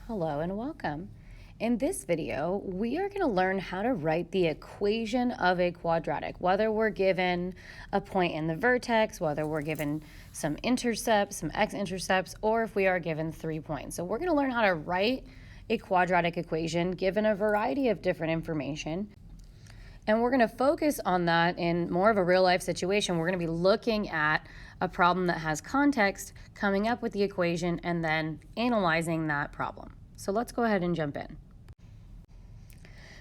Hello and welcome. In this video, we are going to learn how to write the equation of a quadratic, whether we're given a point in the vertex, whether we're given some intercepts, some x-intercepts, or if we are given 3 points. So we're going to learn how to write a quadratic equation given a variety of different information. And we're going to focus on that in more of a real-life situation. We're going to be looking at a problem that has context, coming up with the equation, and then analyzing that problem. So let's go ahead and jump in.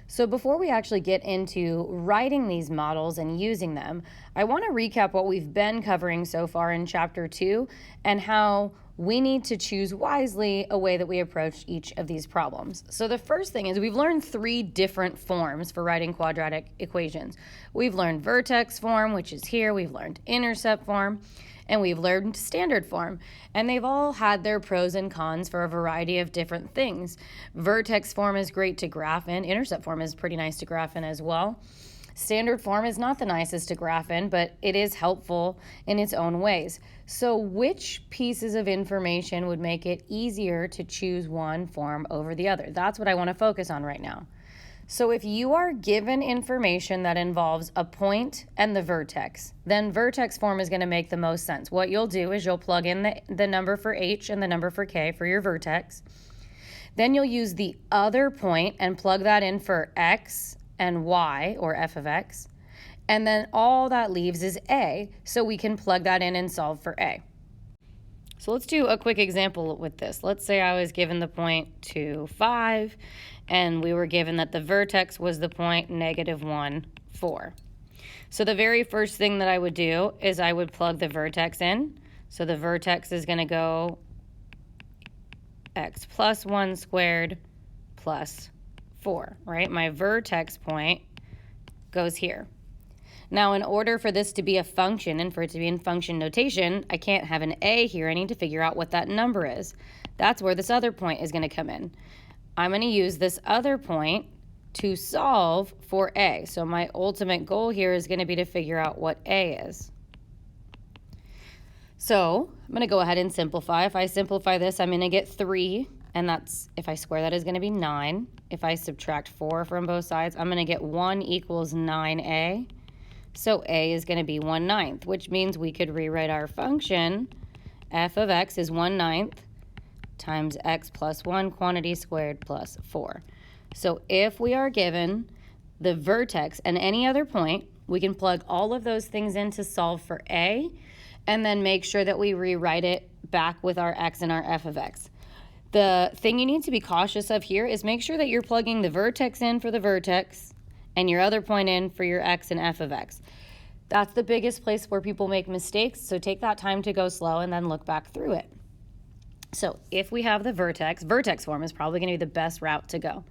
So before we actually get into writing these models and using them, I want to recap what we've been covering so far in Chapter 2 and how we need to choose wisely a way that we approach each of these problems. So the first thing is we've learned 3 different forms for writing quadratic equations. We've learned vertex form, which is here. We've learned intercept form, and we've learned standard form. And they've all had their pros and cons for a variety of different things. Vertex form is great to graph in. Intercept form is pretty nice to graph in as well. Standard form is not the nicest to graph in, but it is helpful in its own ways. So which pieces of information would make it easier to choose one form over the other? That's what I want to focus on right now. So if you are given information that involves a point and the vertex, then vertex form is going to make the most sense. What you'll do is you'll plug in the number for h and the number for k for your vertex. Then you'll use the other point and plug that in for x and y, or f of x, and then all that leaves is a, so we can plug that in and solve for a. So let's do a quick example with this. Let's say I was given the point 2, 5, and we were given that the vertex was the point -1, 4. So the very first thing that I would do is I would plug the vertex in. So the vertex is going to go x plus 1 squared plus 4, right? My vertex point goes here. Now, in order for this to be a function and for it to be in function notation, I can't have an a here. I need to figure out what that number is. That's where this other point is going to come in. I'm going to use this other point to solve for a. So my ultimate goal here is going to be to figure out what a is. So I'm going to go ahead and simplify. If I simplify this, I'm going to get 3. And that's, if I square that, is going to be 9. If I subtract 4 from both sides, I'm going to get 1 equals 9a. So a is going to be 1/9, which means we could rewrite our function. F of x is 1/9 times x plus 1 quantity squared plus 4. So if we are given the vertex and any other point, we can plug all of those things in to solve for a, and then make sure that we rewrite it back with our x and our f of x. The thing you need to be cautious of here is make sure that you're plugging the vertex in for the vertex and your other point in for your x and f of x. That's the biggest place where people make mistakes, so take that time to go slow and then look back through it. So if we have the vertex form is probably going to be the best route to go.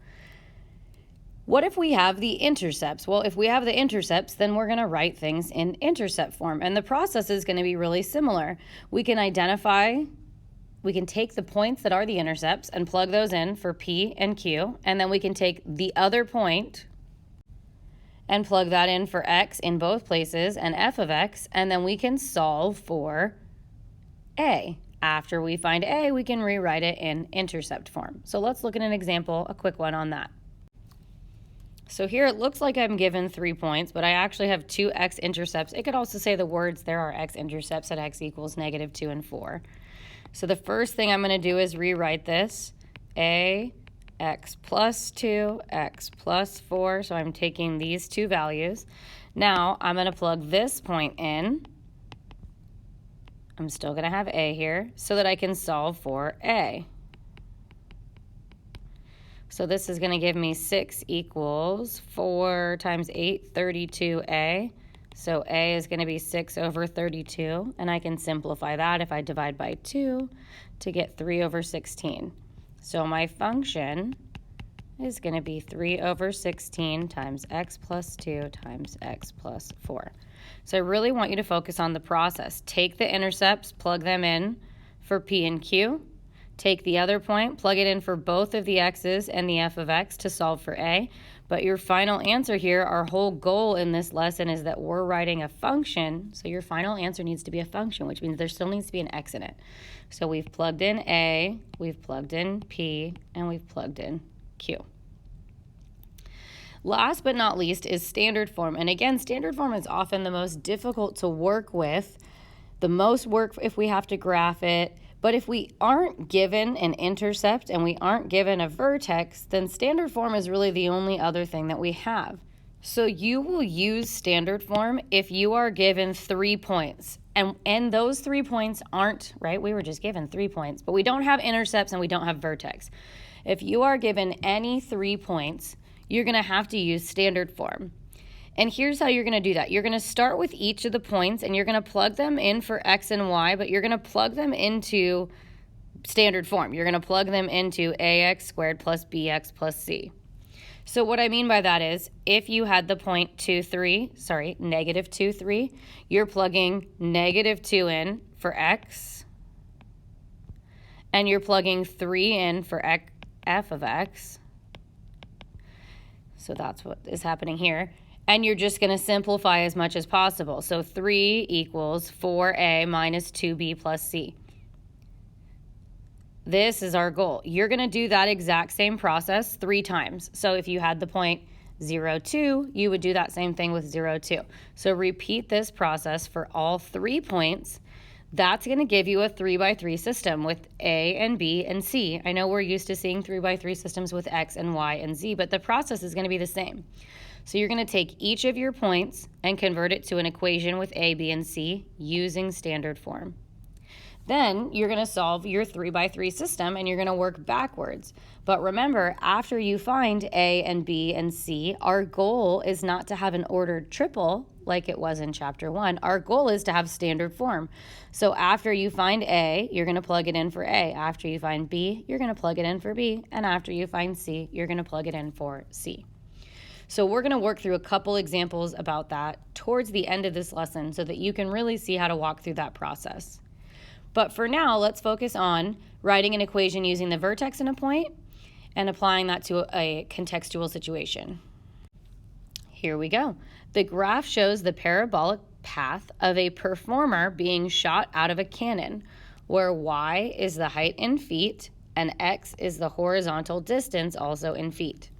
What if we have the intercepts? Well, if we have the intercepts, then we're going to write things in intercept form, and the process is going to be really similar. We can take the points that are the intercepts and plug those in for P and Q, and then we can take the other point and plug that in for x in both places and f of x, and then we can solve for a. After we find a, we can rewrite it in intercept form. So let's look at an example, a quick one on that. So here it looks like I'm given 3 points, but I actually have 2 x-intercepts. It could also say the words there are x-intercepts at x equals -2 and 4. So the first thing I'm going to do is rewrite this. A x plus 2, x plus 4. So I'm taking these 2 values. Now I'm going to plug this point in. I'm still going to have a here so that I can solve for a. So this is going to give me 6 equals 4 times 8, 32a. So a is going to be 6 over 32, and I can simplify that if I divide by 2 to get 3 over 16. So my function is going to be 3 over 16 times x plus 2 times x plus 4. So I really want you to focus on the process. Take the intercepts, plug them in for P and Q. take the other point, plug it in for both of the x's and the f of x to solve for a. But your final answer here, our whole goal in this lesson is that we're writing a function. So your final answer needs to be a function, which means there still needs to be an x in it. So we've plugged in a, we've plugged in p, and we've plugged in q. Last but not least is standard form. And again, standard form is often the most difficult to work with, the most work if we have to graph it. But if we aren't given an intercept and we aren't given a vertex, then standard form is really the only other thing that we have. So you will use standard form if you are given 3 points. And those 3 points aren't, right? We were just given 3 points, but we don't have intercepts and we don't have vertex. If you are given any 3 points, you're going to have to use standard form. And here's how you're going to do that. You're going to start with each of the points and you're going to plug them in for x and y, but you're going to plug them into standard form. You're going to plug them into ax squared plus bx plus c. So what I mean by that is if you had the point negative 2, 3, you're plugging negative 2 in for x, and you're plugging 3 in for f of x. So that's what is happening here. And you're just going to simplify as much as possible. So 3 equals 4a minus 2b plus c. This is our goal. You're going to do that exact same process 3 times. So if you had the point 0, 2, you would do that same thing with 0, 2. So repeat this process for all 3 points. That's going to give you a 3x3 system with a and b and c. I know we're used to seeing 3x3 systems with x and y and z, but the process is going to be the same. So you're going to take each of your points and convert it to an equation with a, b, and c using standard form. Then you're going to solve your 3x3 system and you're going to work backwards. But remember, after you find a and b and c, our goal is not to have an ordered triple like it was in chapter 1. Our goal is to have standard form. So after you find a, you're going to plug it in for a. After you find b, you're going to plug it in for b. And after you find c, you're going to plug it in for c. So we're going to work through a couple examples about that towards the end of this lesson so that you can really see how to walk through that process. But for now, let's focus on writing an equation using the vertex in a point and applying that to a contextual situation. Here we go. The graph shows the parabolic path of a performer being shot out of a cannon, where y is the height in feet and x is the horizontal distance, also in feet.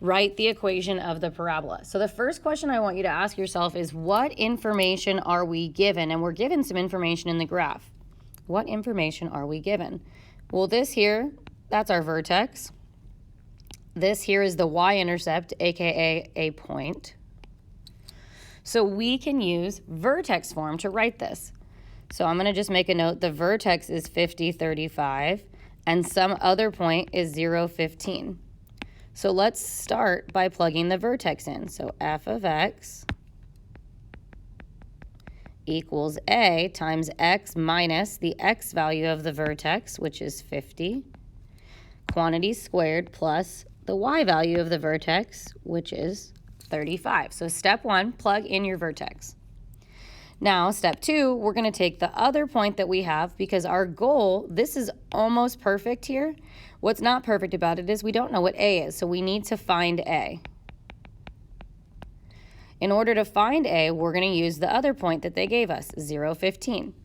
Write the equation of the parabola. So the first question I want you to ask yourself is, what information are we given? And we're given some information in the graph. What information are we given? Well, this here, that's our vertex. This here is the y-intercept, aka a point. So we can use vertex form to write this. So I'm going to just make a note. The vertex is 50, 35, and some other point is 0, 15. So let's start by plugging the vertex in. So f of x equals a times x minus the x value of the vertex, which is 50, quantity squared, plus the y value of the vertex, which is 35. So step 1, plug in your vertex. Now, step 2, we're going to take the other point that we have because our goal, this is almost perfect here. What's not perfect about it is we don't know what a is, so we need to find a. In order to find a, we're going to use the other point that they gave us, 0, 15.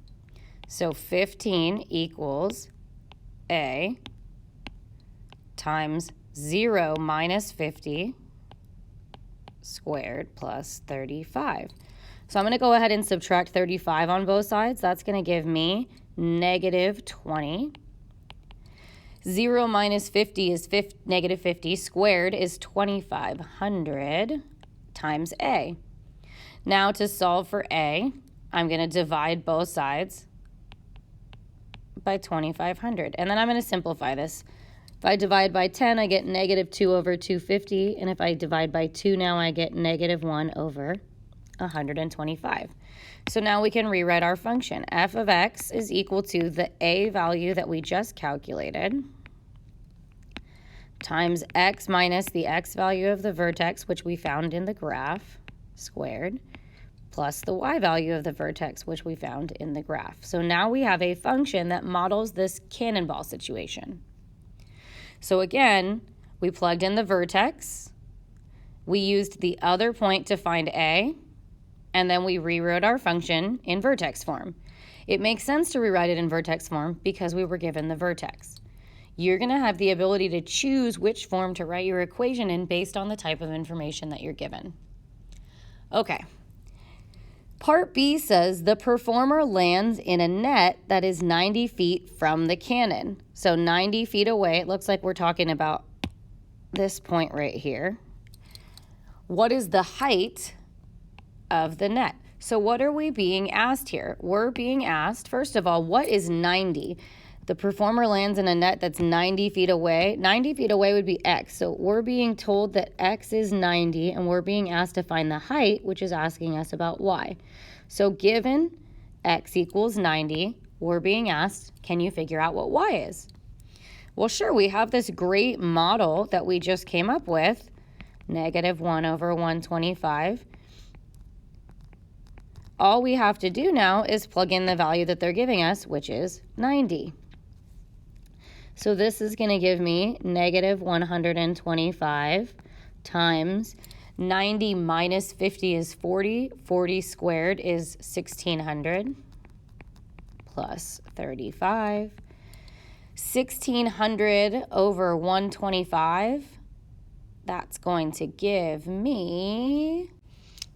So 15 equals a times 0 minus 50 squared plus 35. So I'm going to go ahead and subtract 35 on both sides. That's going to give me negative 20. 0 minus 50 is negative 50. Squared is 2,500 times a. Now to solve for a, I'm going to divide both sides by 2,500. And then I'm going to simplify this. If I divide by 10, I get negative 2 over 250. And if I divide by 2 now, I get negative 1 over 125. So now we can rewrite our function. F of x is equal to the a value that we just calculated times x minus the x value of the vertex, which we found in the graph, squared, plus the y value of the vertex, which we found in the graph. So now we have a function that models this cannonball situation. So again, we plugged in the vertex, we used the other point to find a, and then we rewrote our function in vertex form. It makes sense to rewrite it in vertex form because we were given the vertex. You're going to have the ability to choose which form to write your equation in based on the type of information that you're given. Okay. Part B says the performer lands in a net that is 90 feet from the cannon. So 90 feet away, it looks like we're talking about this point right here. What is the height of the net? So what are we being asked here? We're being asked, first of all, what is 90? The performer lands in a net that's 90 feet away. 90 feet away would be x. So we're being told that x is 90, and we're being asked to find the height, which is asking us about y. So given x equals 90, we're being asked, can you figure out what y is? Well, sure, we have this great model that we just came up with, -1/125. All we have to do now is plug in the value that they're giving us, which is 90. So this is going to give me -125 times 90 minus 50 is 40. 40 squared is 1,600 plus 35. 1,600 over 125, that's going to give me,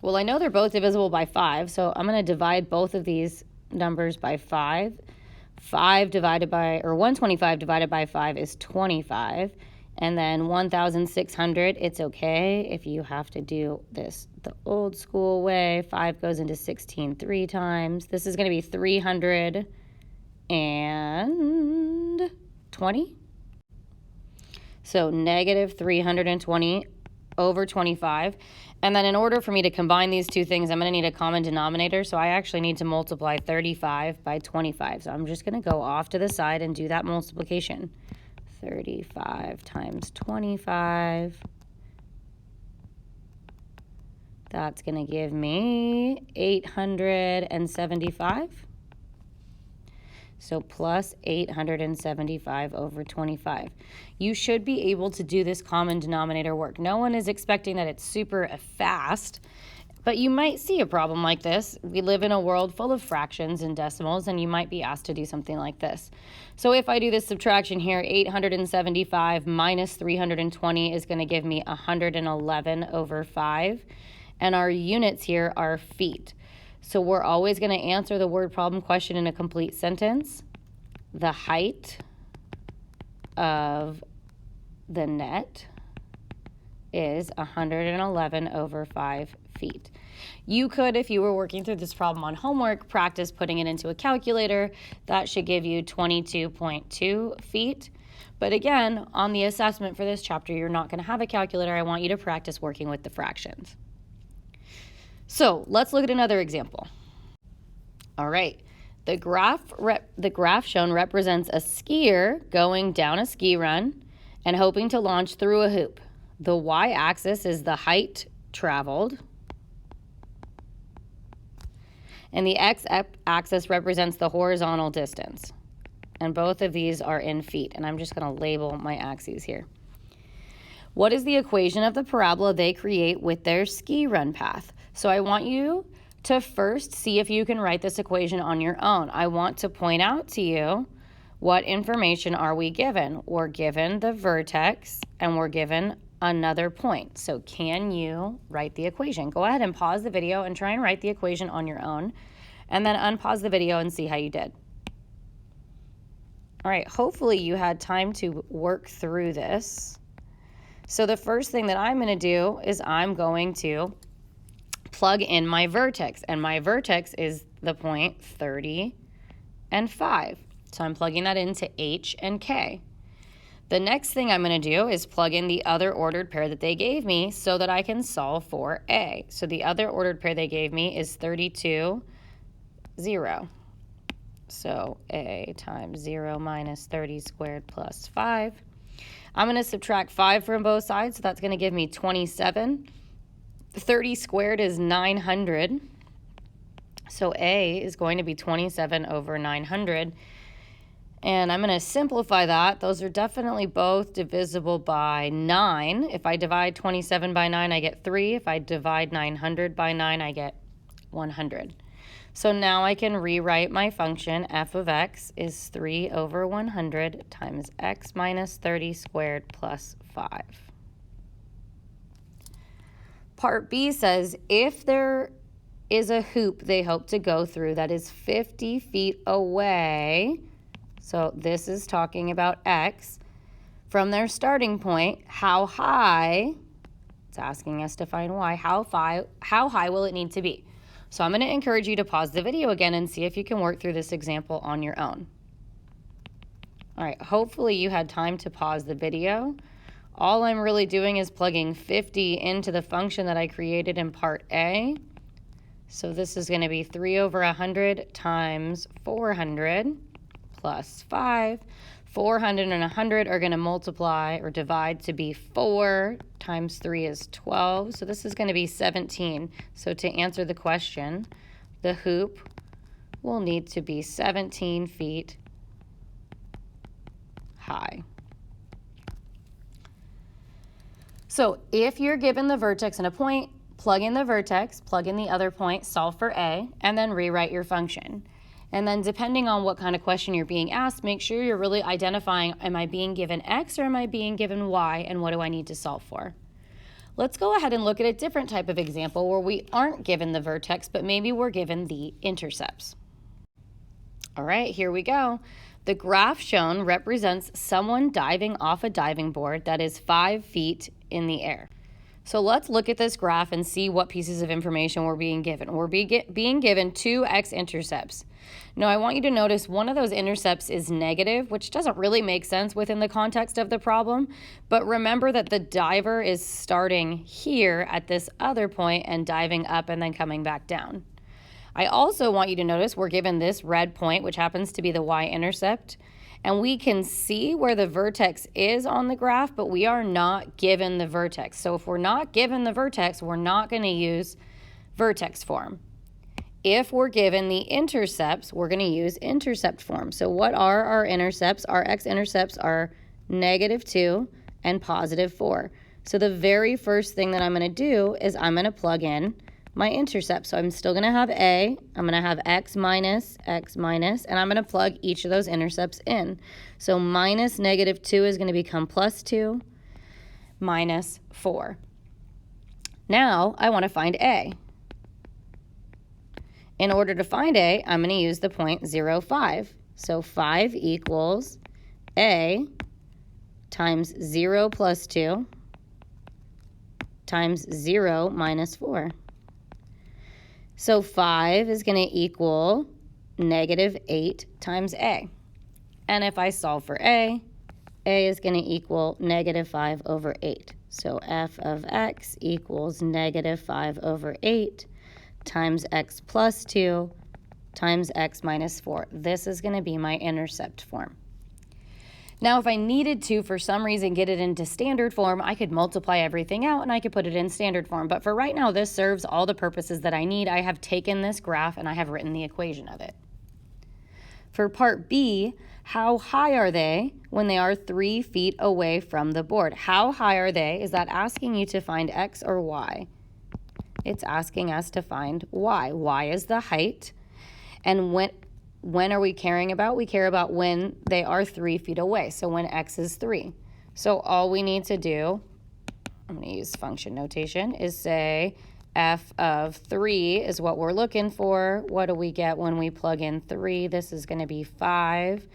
well, I know they're both divisible by 5, so I'm going to divide both of these numbers by 5. 125 divided by 5 is 25. And then 1,600, it's okay if you have to do this the old school way. 5 goes into 16 3 times. This is going to be 320. So -320 over 25. And then in order for me to combine these two things, I'm going to need a common denominator. So I actually need to multiply 35 by 25. So I'm just going to go off to the side and do that multiplication. 35 times 25. That's going to give me 875. So plus 875 over 25. You should be able to do this common denominator work. No one is expecting that it's super fast, but you might see a problem like this. We live in a world full of fractions and decimals, and you might be asked to do something like this. So if I do this subtraction here, 875 minus 320 is going to give me 111 over 5, and our units here are feet. So we're always going to answer the word problem question in a complete sentence. The height of the net is 111 over 5 feet. You could, if you were working through this problem on homework, practice putting it into a calculator. That should give you 22.2 feet. But again, on the assessment for this chapter, you're not going to have a calculator. I want you to practice working with the fractions. So let's look at another example. All right, the graph shown represents a skier going down a ski run and hoping to launch through a hoop. The y-axis is the height traveled, and the x-axis represents the horizontal distance. And both of these are in feet, and I'm just going to label my axes here. What is the equation of the parabola they create with their ski run path? So I want you to first see if you can write this equation on your own. I want to point out to you what information are we given. We're given the vertex and we're given another point. So can you write the equation? Go ahead and pause the video and try and write the equation on your own, and then unpause the video and see how you did. All right, hopefully you had time to work through this. So the first thing that I'm going to do is I'm going to plug in my vertex, and my vertex is the point 30 and 5. So I'm plugging that into H and K. The next thing I'm going to do is plug in the other ordered pair that they gave me so that I can solve for A. So the other ordered pair they gave me is 32, 0. So A times 0 minus 30 squared plus 5. I'm going to subtract 5 from both sides, so that's going to give me 27. 30 squared is 900. So A is going to be 27 over 900. And I'm going to simplify that. Those are definitely both divisible by 9. If I divide 27 by 9, I get 3. If I divide 900 by 9, I get 100. So now I can rewrite my function. F of x is 3 over 100 times x minus 30 squared plus 5. Part B says if there is a hoop they hope to go through that is 50 feet away, so this is talking about x, from their starting point, how high, it's asking us to find y, how high will it need to be? So I'm going to encourage you to pause the video again and see if you can work through this example on your own. All right, hopefully you had time to pause the video. All I'm really doing is plugging 50 into the function that I created in part A. So this is going to be 3 over 100 times 400 plus 5. 400 and 100 are going to multiply or divide to be 4 times 3 is 12. So this is going to be 17. So to answer the question, the hoop will need to be 17 feet high. So if you're given the vertex and a point, plug in the vertex, plug in the other point, solve for A, and then rewrite your function. And then depending on what kind of question you're being asked, make sure you're really identifying, am I being given X or am I being given Y, and what do I need to solve for? Let's go ahead and look at a different type of example where we aren't given the vertex, but maybe we're given the intercepts. All right, here we go. The graph shown represents someone diving off a diving board that is 5 feet in the air. So let's look at this graph and see what pieces of information we're being given. We're being given 2 x-intercepts. Now I want you to notice one of those intercepts is negative, which doesn't really make sense within the context of the problem. But remember that the diver is starting here at this other point and diving up and then coming back down. I also want you to notice we're given this red point, which happens to be the y-intercept. And we can see where the vertex is on the graph, but we are not given the vertex. So if we're not given the vertex, we're not going to use vertex form. If we're given the intercepts, we're going to use intercept form. So what are our intercepts? Our x-intercepts are -2 and +4. So the very first thing that I'm going to do is I'm going to plug in my intercept. So I'm still going to have A, I'm going to have x minus, and I'm going to plug each of those intercepts in. So minus -2 is going to become +2 minus 4. Now I want to find A. In order to find A, I'm going to use the point 0, 5. So 5 equals A times 0 plus 2 times 0 minus 4. So 5 is going to equal -8 times A. And if I solve for A is going to equal -5 over 8. So f of x equals -5 over 8 times x plus 2 times x minus 4. This is going to be my intercept form. Now, if I needed to, for some reason, get it into standard form, I could multiply everything out and I could put it in standard form. But for right now, this serves all the purposes that I need. I have taken this graph and I have written the equation of it. For part B, how high are they when they are 3 feet away from the board? How high are they? Is that asking you to find x or y? It's asking us to find y. Y is the height. And when are we caring about? We care about when they are 3 feet away, so when x is 3. So all we need to do, I'm going to use function notation, is say f of 3 is what we're looking for. What do we get when we plug in 3? This is going to be 5.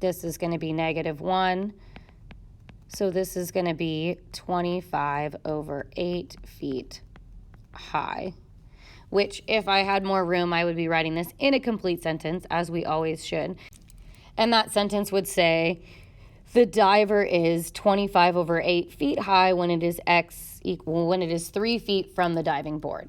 This is going to be -1. So this is going to be 25 over 8 feet high, which if I had more room, I would be writing this in a complete sentence, as we always should. And that sentence would say, the diver is 25 over 8 feet high when it is when it is 3 feet from the diving board.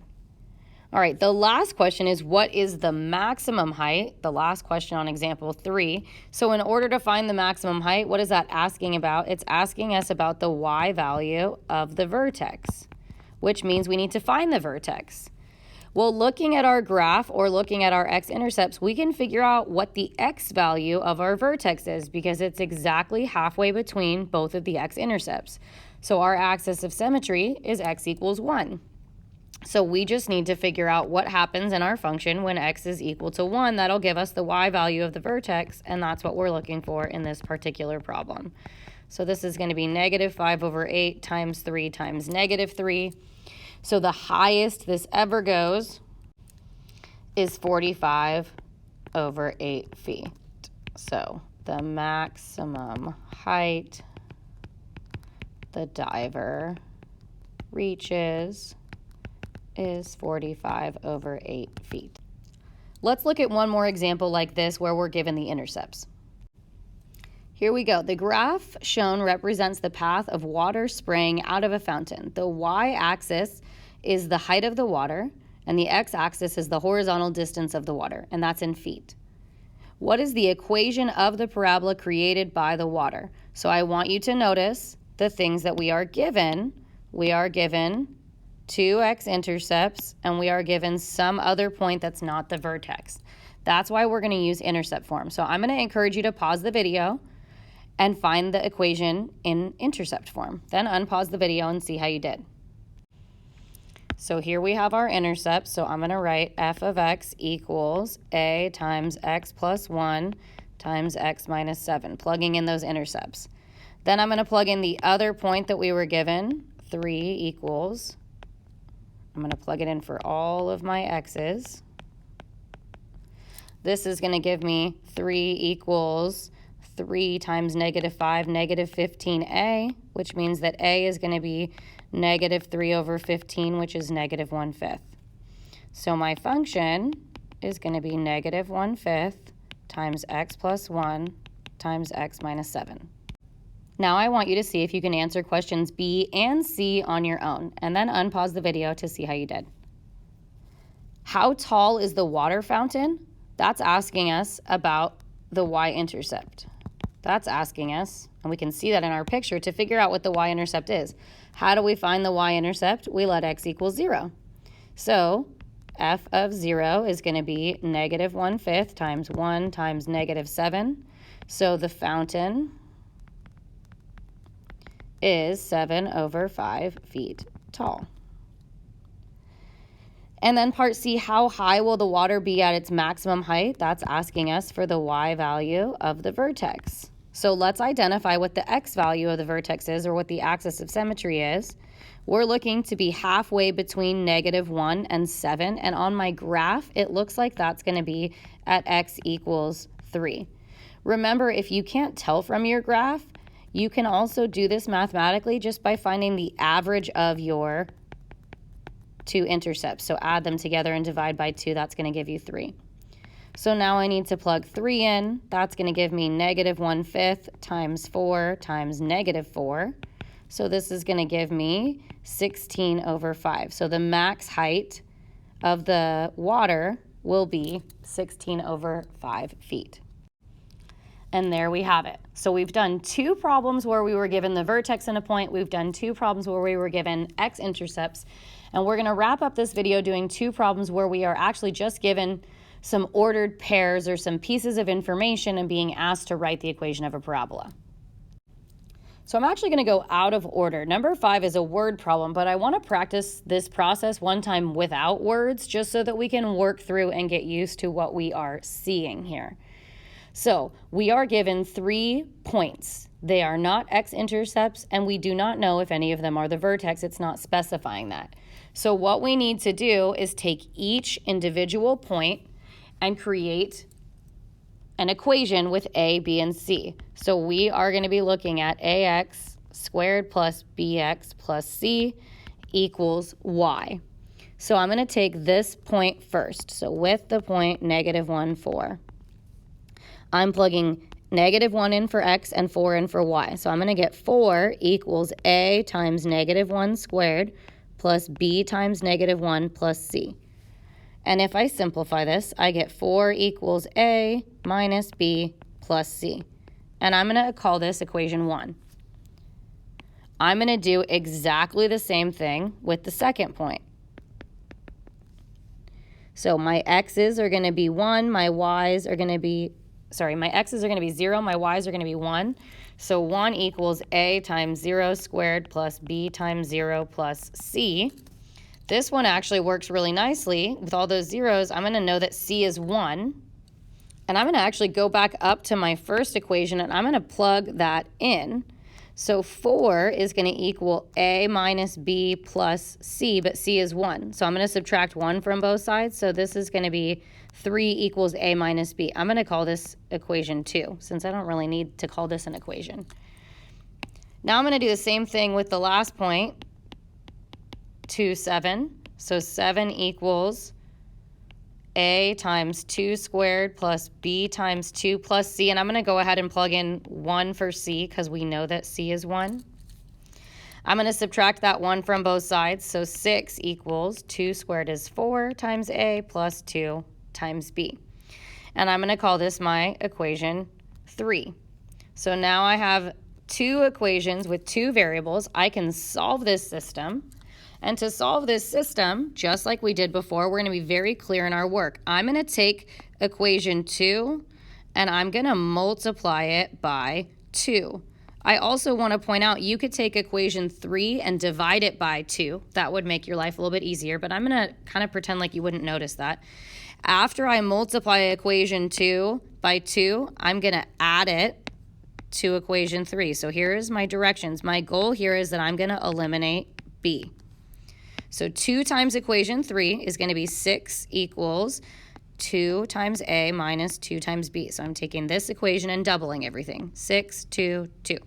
All right, the last question is, what is the maximum height? The last question on example 3. So in order to find the maximum height, what is that asking about? It's asking us about the y value of the vertex, which means we need to find the vertex. Well, looking at our graph or looking at our x-intercepts, we can figure out what the x value of our vertex is because it's exactly halfway between both of the x-intercepts. So our axis of symmetry is x equals 1. So we just need to figure out what happens in our function when x is equal to 1. That'll give us the y value of the vertex, and that's what we're looking for in this particular problem. So this is going to be -5/8 times 3 times -3. So the highest this ever goes is 45/8 feet. So the maximum height the diver reaches is 45/8 feet. Let's look at one more example like this where we're given the intercepts. Here we go. The graph shown represents the path of water spraying out of a fountain. The y-axis is the height of the water, and the x-axis is the horizontal distance of the water, and that's in feet. What is the equation of the parabola created by the water? So I want you to notice the things that we are given. We are given 2 x-intercepts, and we are given some other point that's not the vertex. That's why we're going to use intercept form. So I'm going to encourage you to pause the video and find the equation in intercept form. Then unpause the video and see how you did. So here we have our intercept. So I'm going to write f of x equals a times x plus 1 times x minus 7, plugging in those intercepts. Then I'm going to plug in the other point that we were given, 3 equals, I'm going to plug it in for all of my x's. This is going to give me 3 equals 3 times -5, -15a, which means that a is going to be -3/15, which is -1/5. So my function is going to be -1/5 times x plus 1 times x minus 7. Now I want you to see if you can answer questions B and C on your own, and then unpause the video to see how you did. How tall is the water fountain? That's asking us about the y-intercept. That's asking us, and we can see that in our picture, to figure out what the y-intercept is. How do we find the y-intercept? We let x equal 0. So f of 0 is going to be -1/5 times 1 times -7. So the fountain is 7/5 feet tall. And then part C, how high will the water be at its maximum height? That's asking us for the y value of the vertex. So let's identify what the x value of the vertex is, or what the axis of symmetry is. We're looking to be halfway between -1 and 7, and on my graph, it looks like that's going to be at x equals 3. Remember, if you can't tell from your graph, you can also do this mathematically just by finding the average of your 2 intercepts. So add them together and divide by 2. That's going to give you 3. So now I need to plug 3 in. That's going to give me -1/5 times 4 times -4. So this is going to give me 16/5. So the max height of the water will be 16/5 feet. And there we have it. So we've done 2 problems where we were given the vertex and a point. We've done 2 problems where we were given x-intercepts. And we're going to wrap up this video doing 2 problems where we are actually just given some ordered pairs or some pieces of information and being asked to write the equation of a parabola. So I'm actually going to go out of order. Number 5 is a word problem, but I want to practice this process one time without words just so that we can work through and get used to what we are seeing here. So we are given 3 points. They are not x-intercepts, and we do not know if any of them are the vertex. It's not specifying that. So what we need to do is take each individual point and create an equation with a, b, and c. So we are going to be looking at ax squared plus bx plus c equals y. So I'm going to take this point first. So with the point -1, 4. I'm plugging -1 in for x and 4 in for y. So I'm going to get 4 equals a times -1 squared plus b times -1 plus c. And if I simplify this, I get 4 equals a minus b plus c. And I'm going to call this equation 1. I'm going to do exactly the same thing with the second point. So my x's are going to be 1, my y's are going to be, my x's are going to be 0, my y's are going to be 1. So 1 equals a times 0 squared plus b times 0 plus c. This one actually works really nicely. With all those zeros, I'm going to know that c is 1. And I'm going to actually go back up to my first equation, and I'm going to plug that in. So 4 is going to equal a minus b plus c, but c is 1. So I'm going to subtract 1 from both sides. So this is going to be 3 equals a minus b. I'm going to call this equation 2, since I don't really need to call this an equation. Now I'm going to do the same thing with the last point, 2, 7. So 7 equals a times 2 squared plus b times 2 plus c. And I'm going to go ahead and plug in 1 for c because we know that c is 1. I'm going to subtract that 1 from both sides. So 6 equals 2 squared is 4 times a plus 2 times b. And I'm going to call this my equation 3. So now I have 2 equations with 2 variables. I can solve this system. And to solve this system, just like we did before, we're going to be very clear in our work. I'm going to take equation 2, and I'm going to multiply it by 2. I also want to point out you could take equation 3 and divide it by 2. That would make your life a little bit easier, but I'm going to kind of pretend like you wouldn't notice that. After I multiply equation 2 by 2, I'm going to add it to equation 3. So here's my directions. My goal here is that I'm going to eliminate b. So 2 times equation 3 is going to be 6 equals 2 times a minus 2 times b. So I'm taking this equation and doubling everything. 6, 2, 2.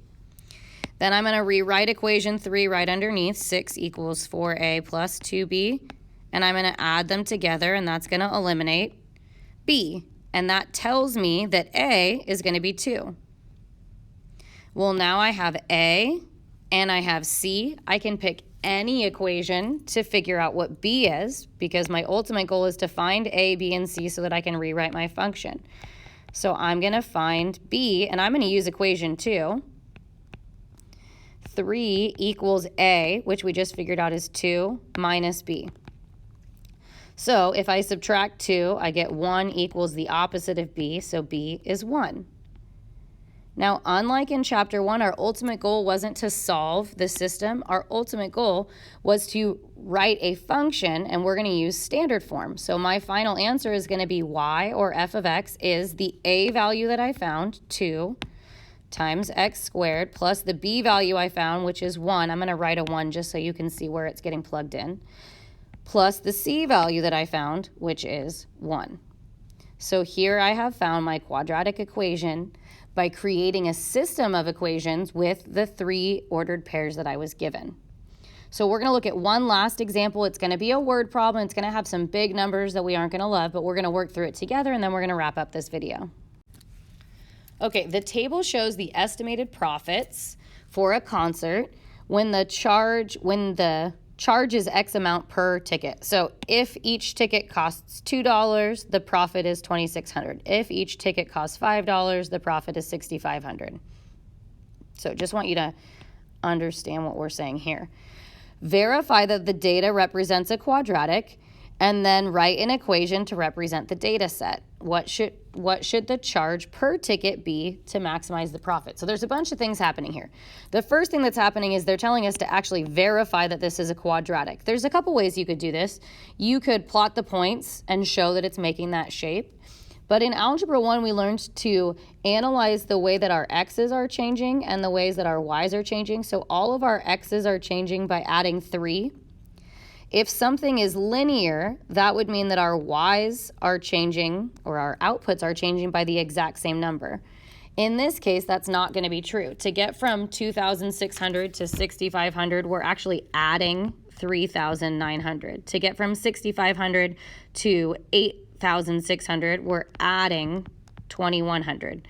Then I'm going to rewrite equation 3 right underneath. 6 equals 4a plus 2b. And I'm going to add them together, and that's going to eliminate b. And that tells me that a is going to be 2. Well, now I have a and I have c. I can pick any equation to figure out what b is, because my ultimate goal is to find a, b, and c so that I can rewrite my function. So I'm going to find b, and I'm going to use equation 2. 3 equals a, which we just figured out is 2, minus b. So if I subtract 2, I get 1 equals the opposite of b, so b is 1. Now, unlike in chapter 1, our ultimate goal wasn't to solve the system. Our ultimate goal was to write a function, and we're going to use standard form. So my final answer is going to be y, or f of x, is the a value that I found, 2, times x squared, plus the b value I found, which is 1. I'm going to write a 1 just so you can see where it's getting plugged in, plus the c value that I found, which is 1. So here I have found my quadratic equation by creating a system of equations with the 3 ordered pairs that I was given. So we're going to look at one last example. It's going to be a word problem. It's going to have some big numbers that we aren't going to love, but we're going to work through it together, and then we're going to wrap up this video. Okay, the table shows the estimated profits for a concert when the charge is X amount per ticket. So if each ticket costs $2, the profit is $2,600. If each ticket costs $5, the profit is $6,500. So just want you to understand what we're saying here. Verify that the data represents a quadratic, and then write an equation to represent the data set. What should the charge per ticket be to maximize the profit? So there's a bunch of things happening here. The first thing that's happening is they're telling us to actually verify that this is a quadratic. There's a couple ways you could do this. You could plot the points and show that it's making that shape. But in Algebra 1, we learned to analyze the way that our x's are changing and the ways that our y's are changing. So all of our x's are changing by adding 3. If something is linear, that would mean that our y's are changing, or our outputs are changing by the exact same number. In this case, that's not going to be true. To get from 2,600 to 6,500, we're actually adding 3,900. To get from 6,500 to 8,600, we're adding 2,100.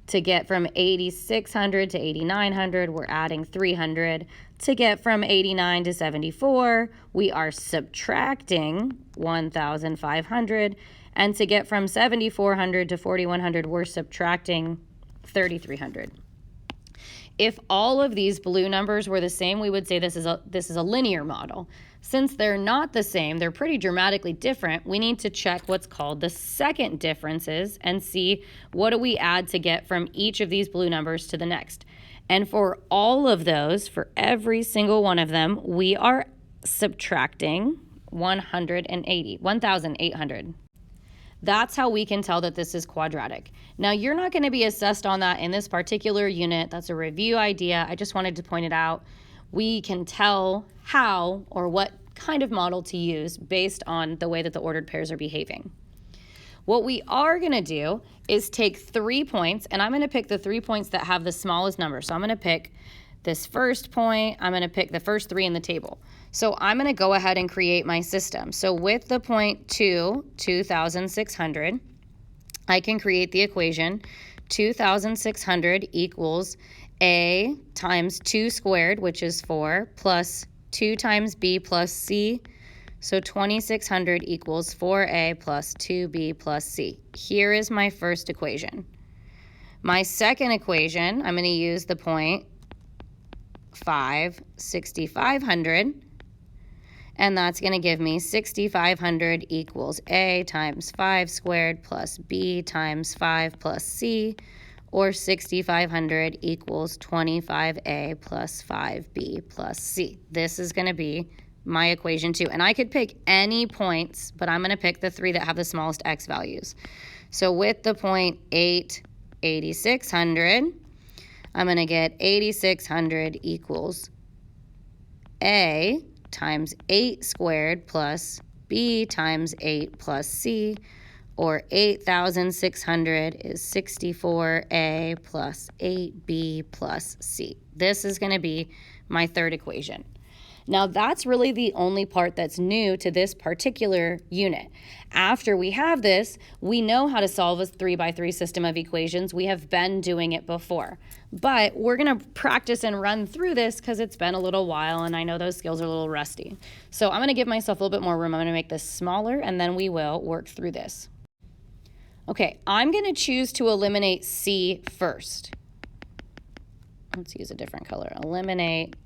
To get from 8,600 to 8,900, we're adding 300. To get from 89 to 74, we are subtracting 1,500. And to get from 7,400 to 4,100, we're subtracting 3,300. If all of these blue numbers were the same, we would say this is a linear model. Since they're not the same, they're pretty dramatically different, we need to check what's called the second differences and see what do we add to get from each of these blue numbers to the next. And for all of those, for every single one of them, we are subtracting 1,800. That's how we can tell that this is quadratic. Now, you're not going to be assessed on that in this particular unit. That's a review idea. I just wanted to point it out. We can tell how or what kind of model to use based on the way that the ordered pairs are behaving. What we are going to do is take 3 points, and I'm going to pick the 3 points that have the smallest number. So I'm going to pick this first point. I'm going to pick the first 3 in the table. So I'm going to go ahead and create my system. So with the point 2,600, I can create the equation 2,600 equals a times 2 squared, which is 4, plus 2 times b plus c. So 2,600 equals 4a plus 2b plus c. Here is my first equation. My second equation, I'm going to use the point 6,500. And that's going to give me 6,500 equals a times 5 squared plus b times 5 plus c, or 6,500 equals 25a plus 5b plus c. This is going to be my equation 2. And I could pick any points, but I'm going to pick the 3 that have the smallest x values. So with the point 8,600, I'm going to get 8,600 equals a times 8 squared plus b times 8 plus c, or 8,600 is 64a plus 8b plus c. This is going to be my third equation. Now, that's really the only part that's new to this particular unit. After we have this, we know how to solve a 3x3 system of equations. We have been doing it before. But we're going to practice and run through this because it's been a little while, and I know those skills are a little rusty. So I'm going to give myself a little bit more room. I'm going to make this smaller, and then we will work through this. Okay, I'm going to choose to eliminate C first. Let's use a different color. Eliminate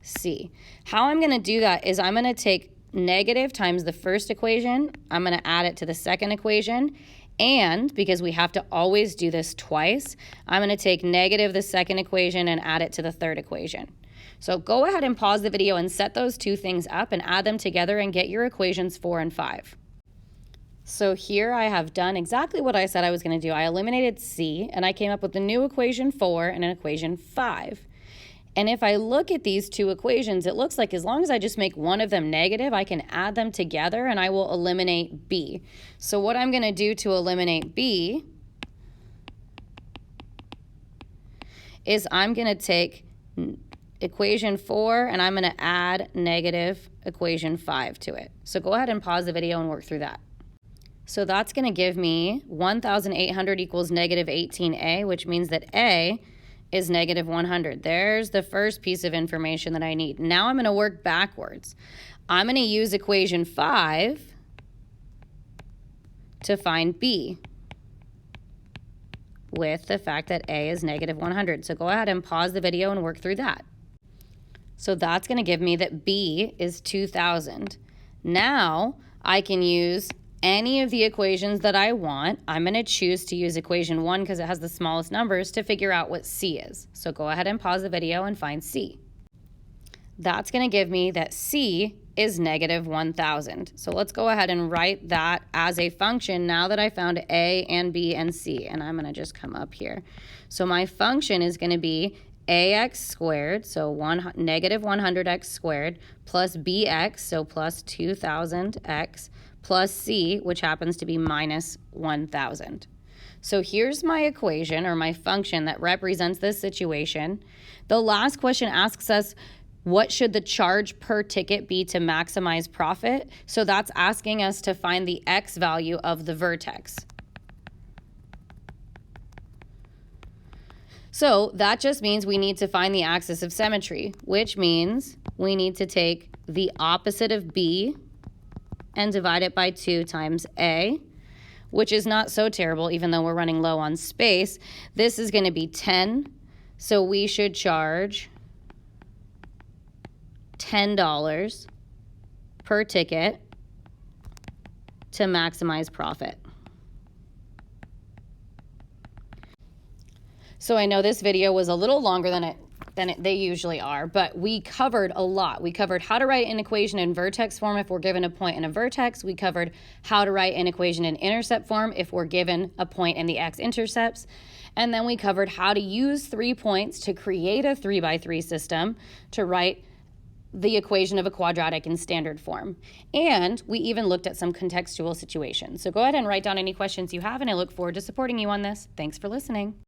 C. How I'm going to do that is I'm going to take negative times the first equation. I'm going to add it to the second equation. And because we have to always do this twice, I'm going to take negative the second equation and add it to the third equation. So go ahead and pause the video and set those two things up and add them together and get your equations 4 and 5. So here I have done exactly what I said I was going to do. I eliminated C, and I came up with a new equation 4 and an equation 5. And if I look at these two equations, it looks like as long as I just make one of them negative, I can add them together and I will eliminate B. So what I'm going to do to eliminate B is I'm going to take equation 4 and I'm going to add negative equation 5 to it. So go ahead and pause the video and work through that. So that's going to give me 1,800 equals negative 18a, which means that A is negative 100. There's the first piece of information that I need. Now I'm going to work backwards. I'm going to use equation 5 to find B with the fact that A is negative 100. So go ahead and pause the video and work through that. So that's going to give me that B is 2,000. Now I can use any of the equations that I want. I'm going to choose to use equation 1 because it has the smallest numbers to figure out what C is. So go ahead and pause the video and find C. That's going to give me that C is negative 1,000. So let's go ahead and write that as a function now that I found A and B and C. And I'm going to just come up here. So my function is going to be ax squared, so negative 100x squared, plus bx, so plus 2,000x, plus c, which happens to be minus 1,000. So here's my equation, or my function, that represents this situation. The last question asks us, what should the charge per ticket be to maximize profit? So that's asking us to find the x value of the vertex. So that just means we need to find the axis of symmetry, which means we need to take the opposite of B and divide it by 2 times A, which is not so terrible even though we're running low on space. This is going to be 10 So we should charge $10 per ticket to maximize profit. So I know this video was a little longer than they usually are, but we covered a lot. We covered how to write an equation in vertex form if we're given a point in a vertex. We covered how to write an equation in intercept form if we're given a point in the x-intercepts. And then we covered how to use 3 points to create a 3x3 system to write the equation of a quadratic in standard form. And we even looked at some contextual situations. So go ahead and write down any questions you have, and I look forward to supporting you on this. Thanks for listening.